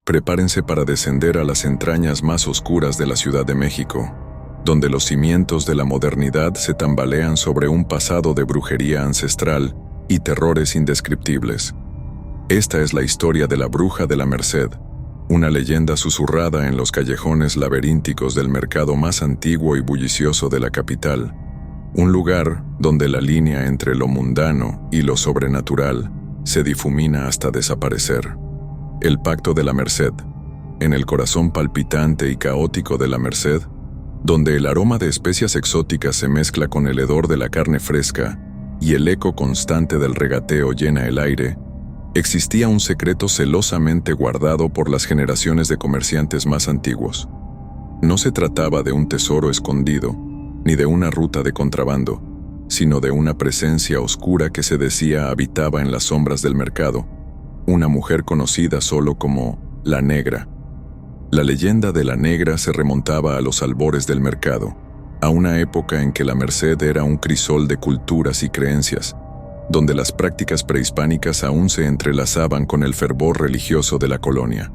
Prepárense para descender a las entrañas más oscuras de la Ciudad de México, donde los cimientos de la modernidad se tambalean sobre un pasado de brujería ancestral y terrores indescriptibles. Esta es la historia de la Bruja de la Merced, una leyenda susurrada en los callejones laberínticos del mercado más antiguo y bullicioso de la capital, un lugar donde la línea entre lo mundano y lo sobrenatural se difumina hasta desaparecer. El Pacto de la Merced, en el corazón palpitante y caótico de la Merced, donde el aroma de especias exóticas se mezcla con el hedor de la carne fresca y el eco constante del regateo llena el aire, existía un secreto celosamente guardado por las generaciones de comerciantes más antiguos. No se trataba de un tesoro escondido, ni de una ruta de contrabando, sino de una presencia oscura que se decía habitaba en las sombras del mercado, una mujer conocida solo como la Negra. La leyenda de la Negra se remontaba a los albores del mercado, a una época en que la Merced era un crisol de culturas y creencias, donde las prácticas prehispánicas aún se entrelazaban con el fervor religioso de la colonia.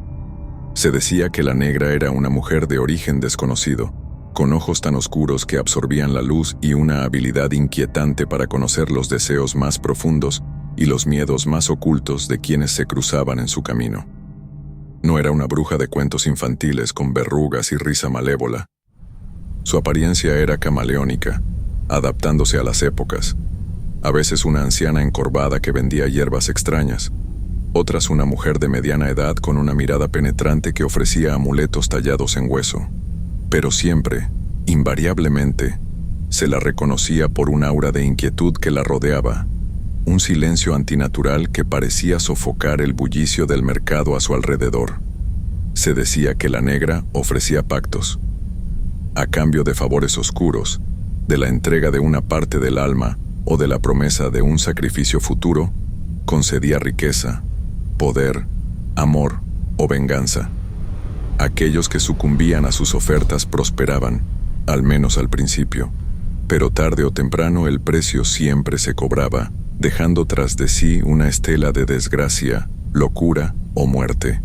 Se decía que la Negra era una mujer de origen desconocido, con ojos tan oscuros que absorbían la luz y una habilidad inquietante para conocer los deseos más profundos y los miedos más ocultos de quienes se cruzaban en su camino. No era una bruja de cuentos infantiles con verrugas y risa malévola. Su apariencia era camaleónica, adaptándose a las épocas. A veces una anciana encorvada que vendía hierbas extrañas, otras una mujer de mediana edad con una mirada penetrante que ofrecía amuletos tallados en hueso. Pero siempre, invariablemente, se la reconocía por un aura de inquietud que la rodeaba, un silencio antinatural que parecía sofocar el bullicio del mercado a su alrededor. Se decía que la Negra ofrecía pactos. A cambio de favores oscuros, de la entrega de una parte del alma o de la promesa de un sacrificio futuro, concedía riqueza, poder, amor o venganza. Aquellos que sucumbían a sus ofertas prosperaban, al menos al principio, pero tarde o temprano el precio siempre se cobraba, dejando tras de sí una estela de desgracia, locura o muerte.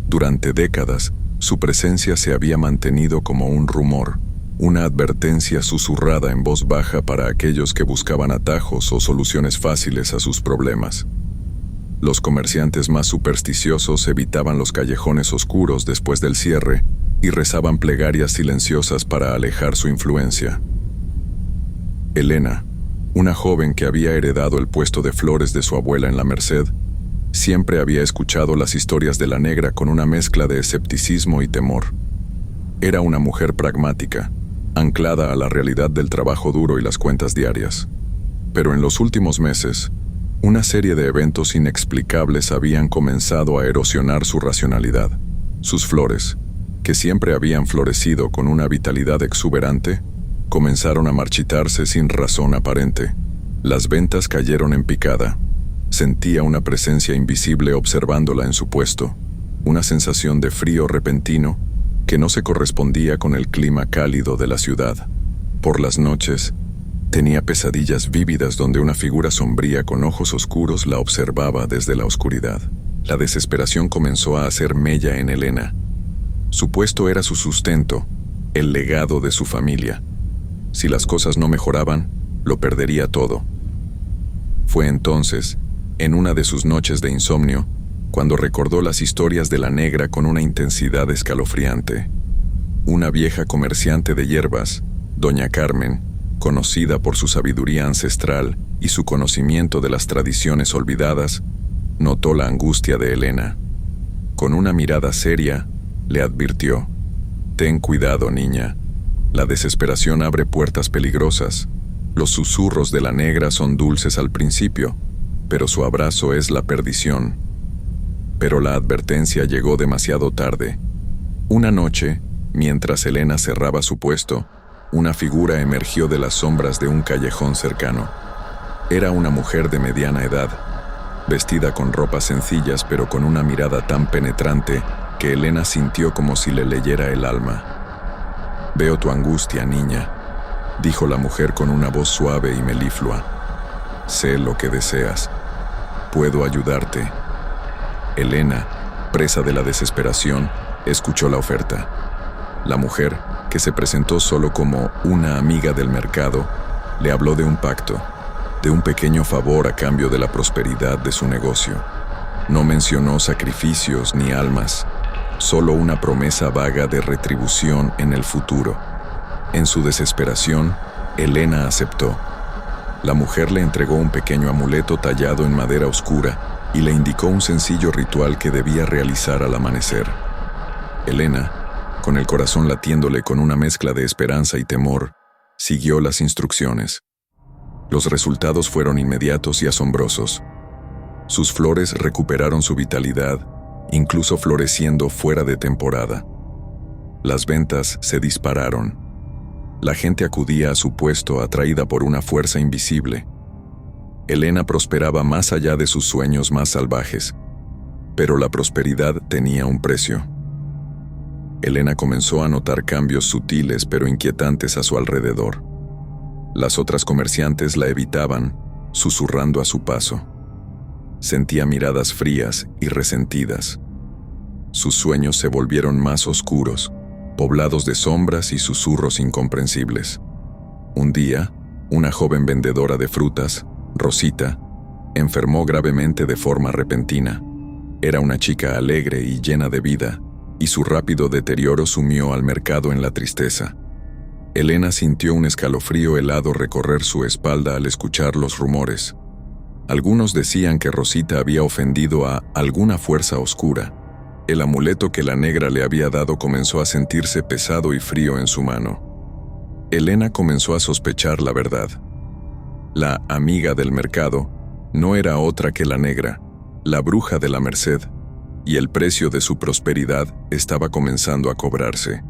Durante décadas, su presencia se había mantenido como un rumor, una advertencia susurrada en voz baja para aquellos que buscaban atajos o soluciones fáciles a sus problemas. Los comerciantes más supersticiosos evitaban los callejones oscuros después del cierre y rezaban plegarias silenciosas para alejar su influencia. Elena, una joven que había heredado el puesto de flores de su abuela en la Merced, siempre había escuchado las historias de la Negra con una mezcla de escepticismo y temor. Era una mujer pragmática, anclada a la realidad del trabajo duro y las cuentas diarias. Pero en los últimos meses, una serie de eventos inexplicables habían comenzado a erosionar su racionalidad. Sus flores, que siempre habían florecido con una vitalidad exuberante, comenzaron a marchitarse sin razón aparente. Las ventas cayeron en picada. Sentía una presencia invisible observándola en su puesto, una sensación de frío repentino que no se correspondía con el clima cálido de la ciudad. Por las noches, tenía pesadillas vívidas donde una figura sombría con ojos oscuros la observaba desde la oscuridad. La desesperación comenzó a hacer mella en Elena. Su puesto era su sustento, el legado de su familia. Si las cosas no mejoraban, lo perdería todo. Fue entonces, en una de sus noches de insomnio, cuando recordó las historias de la Negra con una intensidad escalofriante. Una vieja comerciante de hierbas, doña Carmen, conocida por su sabiduría ancestral y su conocimiento de las tradiciones olvidadas, notó la angustia de Elena. Con una mirada seria, le advirtió: «Ten cuidado, niña. La desesperación abre puertas peligrosas. Los susurros de la Negra son dulces al principio, pero su abrazo es la perdición». Pero la advertencia llegó demasiado tarde. Una noche, mientras Elena cerraba su puesto, una figura emergió de las sombras de un callejón cercano. Era una mujer de mediana edad, vestida con ropas sencillas pero con una mirada tan penetrante que Elena sintió como si le leyera el alma. «Veo tu angustia, niña», dijo la mujer con una voz suave y meliflua. «Sé lo que deseas. Puedo ayudarte». Elena, Presa de la desesperación, escuchó la oferta. La mujer, que se presentó solo como una amiga del mercado, le habló de un pacto, de un pequeño favor a cambio de la prosperidad de su negocio. No mencionó sacrificios ni almas, solo una promesa vaga de retribución en el futuro. En su desesperación, Elena aceptó. La mujer le entregó un pequeño amuleto tallado en madera oscura y le indicó un sencillo ritual que debía realizar al amanecer. Elena, con el corazón latiéndole con una mezcla de esperanza y temor, siguió las instrucciones. Los resultados fueron inmediatos y asombrosos. Sus flores recuperaron su vitalidad, incluso floreciendo fuera de temporada. Las ventas se dispararon. La gente acudía a su puesto atraída por una fuerza invisible. Elena prosperaba más allá de sus sueños más salvajes, pero la prosperidad tenía un precio. Elena comenzó a notar cambios sutiles pero inquietantes a su alrededor. Las otras comerciantes la evitaban, susurrando a su paso. Sentía miradas frías y resentidas. Sus sueños se volvieron más oscuros, poblados de sombras y susurros incomprensibles. Un día, una joven vendedora de frutas, Rosita, enfermó gravemente de forma repentina. Era una chica alegre y llena de vida, y su rápido deterioro sumió al mercado en la tristeza. Elena sintió un escalofrío helado recorrer su espalda al escuchar los rumores. Algunos decían que Rosita había ofendido a alguna fuerza oscura. El amuleto que la negra le había dado comenzó a sentirse pesado y frío en su mano. Elena comenzó a sospechar la verdad. La amiga del mercado no era otra que la negra, la bruja de la Merced, y el precio de su prosperidad estaba comenzando a cobrarse.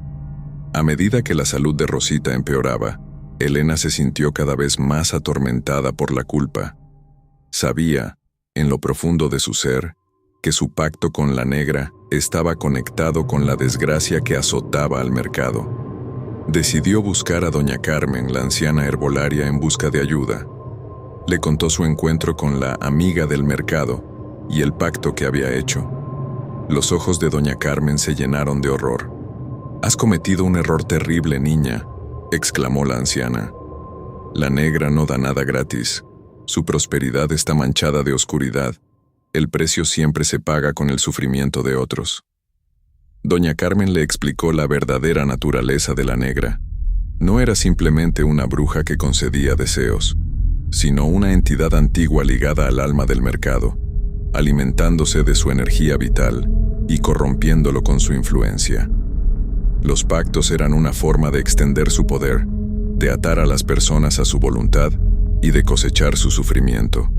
A medida que la salud de Rosita empeoraba, Elena se sintió cada vez más atormentada por la culpa. Sabía, en lo profundo de su ser, que su pacto con la negra estaba conectado con la desgracia que azotaba al mercado. Decidió buscar a doña Carmen, la anciana herbolaria, en busca de ayuda. Le contó su encuentro con la amiga del mercado y el pacto que había hecho. Los ojos de doña Carmen se llenaron de horror. «Has cometido un error terrible, niña», exclamó la anciana. «La negra no da nada gratis. Su prosperidad está manchada de oscuridad. El precio siempre se paga con el sufrimiento de otros». Doña Carmen le explicó la verdadera naturaleza de la negra. No era simplemente una bruja que concedía deseos, sino una entidad antigua ligada al alma del mercado, alimentándose de su energía vital y corrompiéndolo con su influencia. Los pactos eran una forma de extender su poder, de atar a las personas a su voluntad y de cosechar su sufrimiento.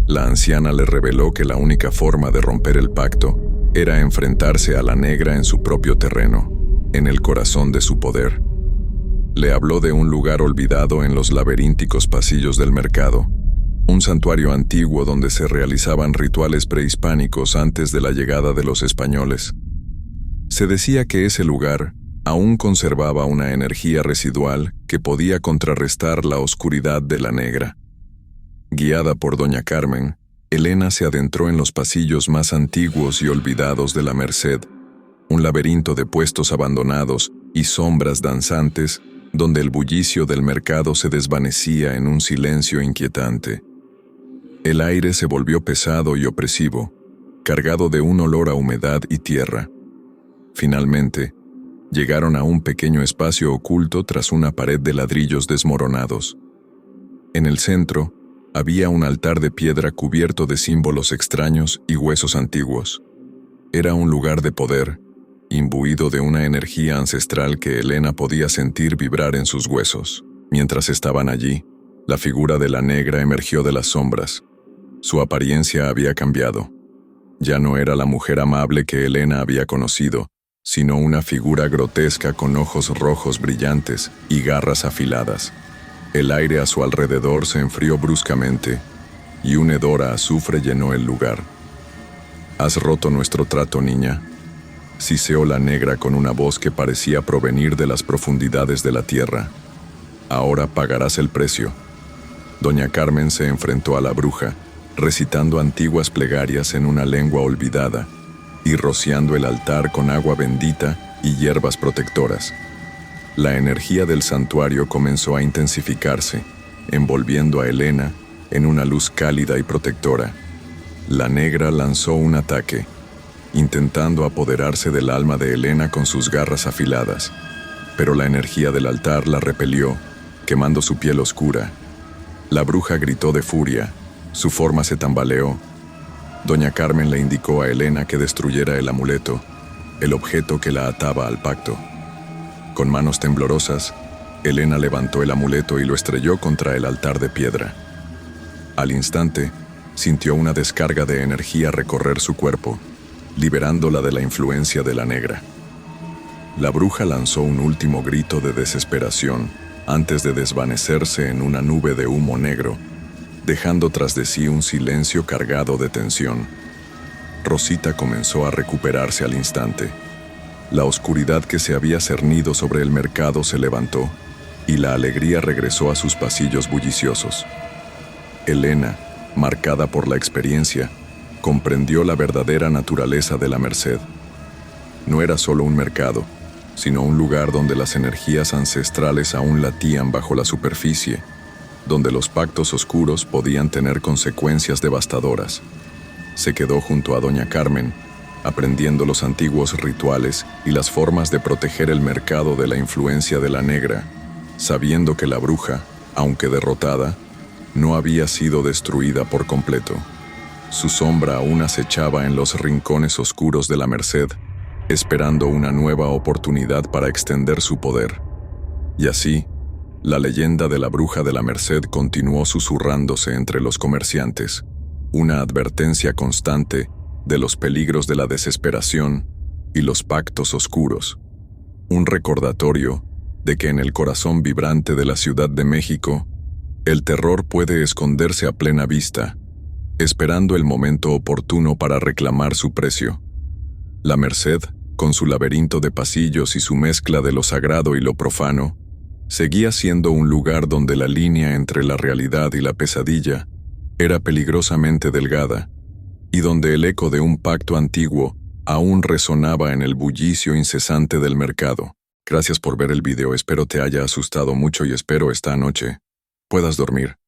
La anciana le reveló que la única forma de romper el pacto era enfrentarse a la negra en su propio terreno, en el corazón de su poder. Le habló de un lugar olvidado en los laberínticos pasillos del mercado, un santuario antiguo donde se realizaban rituales prehispánicos antes de la llegada de los españoles. Se decía que ese lugar aún conservaba una energía residual que podía contrarrestar la oscuridad de la negra. Guiada por doña Carmen, Elena se adentró en los pasillos más antiguos y olvidados de la Merced, un laberinto de puestos abandonados y sombras danzantes donde el bullicio del mercado se desvanecía en un silencio inquietante. El aire se volvió pesado y opresivo, cargado de un olor a humedad y tierra. Finalmente, llegaron a un pequeño espacio oculto tras una pared de ladrillos desmoronados. En el centro, había un altar de piedra cubierto de símbolos extraños y huesos antiguos. Era un lugar de poder, imbuido de una energía ancestral que Elena podía sentir vibrar en sus huesos. Mientras estaban allí, la figura de la negra emergió de las sombras. Su apariencia había cambiado. Ya no era la mujer amable que Elena había conocido, sino una figura grotesca con ojos rojos brillantes y garras afiladas. El aire a su alrededor se enfrió bruscamente, y un hedor a azufre llenó el lugar. «¿Has roto nuestro trato, niña?», siseó la negra con una voz que parecía provenir de las profundidades de la tierra. «Ahora pagarás el precio». Doña Carmen se enfrentó a la bruja, recitando antiguas plegarias en una lengua olvidada, y rociando el altar con agua bendita y hierbas protectoras. La energía del santuario comenzó a intensificarse, envolviendo a Helena en una luz cálida y protectora. La negra lanzó un ataque, intentando apoderarse del alma de Helena con sus garras afiladas, pero la energía del altar la repelió, quemando su piel oscura. La bruja gritó de furia, su forma se tambaleó. Doña Carmen le indicó a Helena que destruyera el amuleto, el objeto que la ataba al pacto. Con manos temblorosas, Helena levantó el amuleto y lo estrelló contra el altar de piedra. Al instante, sintió una descarga de energía recorrer su cuerpo, liberándola de la influencia de la negra. La bruja lanzó un último grito de desesperación antes de desvanecerse en una nube de humo negro, dejando tras de sí un silencio cargado de tensión. Rosita comenzó a recuperarse al instante. La oscuridad que se había cernido sobre el mercado se levantó, y la alegría regresó a sus pasillos bulliciosos. Helena, marcada por la experiencia, comprendió la verdadera naturaleza de la Merced. No era solo un mercado, sino un lugar donde las energías ancestrales aún latían bajo la superficie, donde los pactos oscuros podían tener consecuencias devastadoras. Se quedó junto a Doña Carmen, aprendiendo los antiguos rituales y las formas de proteger el mercado de la influencia de la negra, sabiendo que la bruja, aunque derrotada, no había sido destruida por completo. Su sombra aún acechaba en los rincones oscuros de la Merced, esperando una nueva oportunidad para extender su poder. Y así, la leyenda de la bruja de la Merced continuó susurrándose entre los comerciantes, una advertencia constante de los peligros de la desesperación y los pactos oscuros, un recordatorio de que en el corazón vibrante de la Ciudad de México, el terror puede esconderse a plena vista, esperando el momento oportuno para reclamar su precio. La Merced, con su laberinto de pasillos y su mezcla de lo sagrado y lo profano, seguía siendo un lugar donde la línea entre la realidad y la pesadilla era peligrosamente delgada, y donde el eco de un pacto antiguo aún resonaba en el bullicio incesante del mercado. Gracias por ver el video, espero te haya asustado mucho y espero esta noche puedas dormir